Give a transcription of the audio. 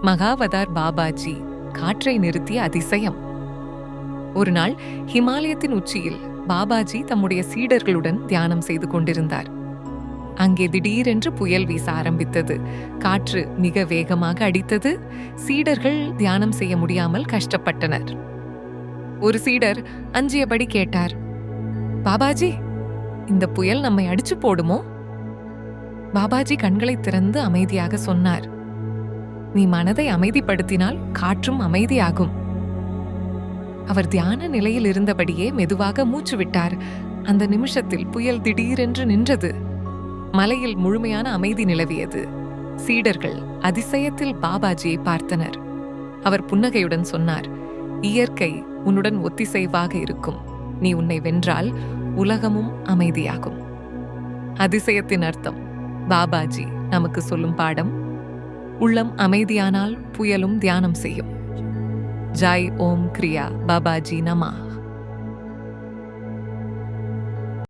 மகாவதார் பாபாஜி காற்றை நிறுத்திய அதிசயம். ஒரு நாள் ஹிமாலயத்தின் உச்சியில் பாபாஜி தம்முடைய சீடர்களுடன் தியானம் செய்து கொண்டிருந்தார். அங்கே திடீரென்று புயல் வீச ஆரம்பித்தது. காற்று மிக வேகமாக அடித்தது. சீடர்கள் தியானம் செய்ய முடியாமல் கஷ்டப்பட்டனர். ஒரு சீடர் அஞ்சியபடி கேட்டார், பாபாஜி, இந்த புயல் நம்மை அடிச்சு போடுமோ? பாபாஜி கண்களை திறந்து அமைதியாக சொன்னார், நீ மனதை அமைதிப்படுத்தினால் காற்றும் அமைதியாகும். அவர் தியான நிலையில் இருந்தபடியே மெதுவாக மூச்சு விட்டார். அந்த நிமிஷத்தில் புயல் திடீரென்று நின்றது. மலையில் முழுமையான அமைதி நிலவியது. சீடர்கள் அதிசயத்தில் பாபாஜியை பார்த்தனர். அவர் புன்னகையுடன் சொன்னார், இயற்கை உன்னுடன் ஒத்திசைவாக இருக்கும். நீ உன்னை வென்றால் உலகமும் அமைதியாகும். அதிசயத்தின் அர்த்தம் பாபாஜி நமக்கு சொல்லும் பாடம், உள்ளம் அமைதியானால் புயலும் தியானம் செய்யும். ஜாய் ஓம் கிரியா பாபாஜி நமः.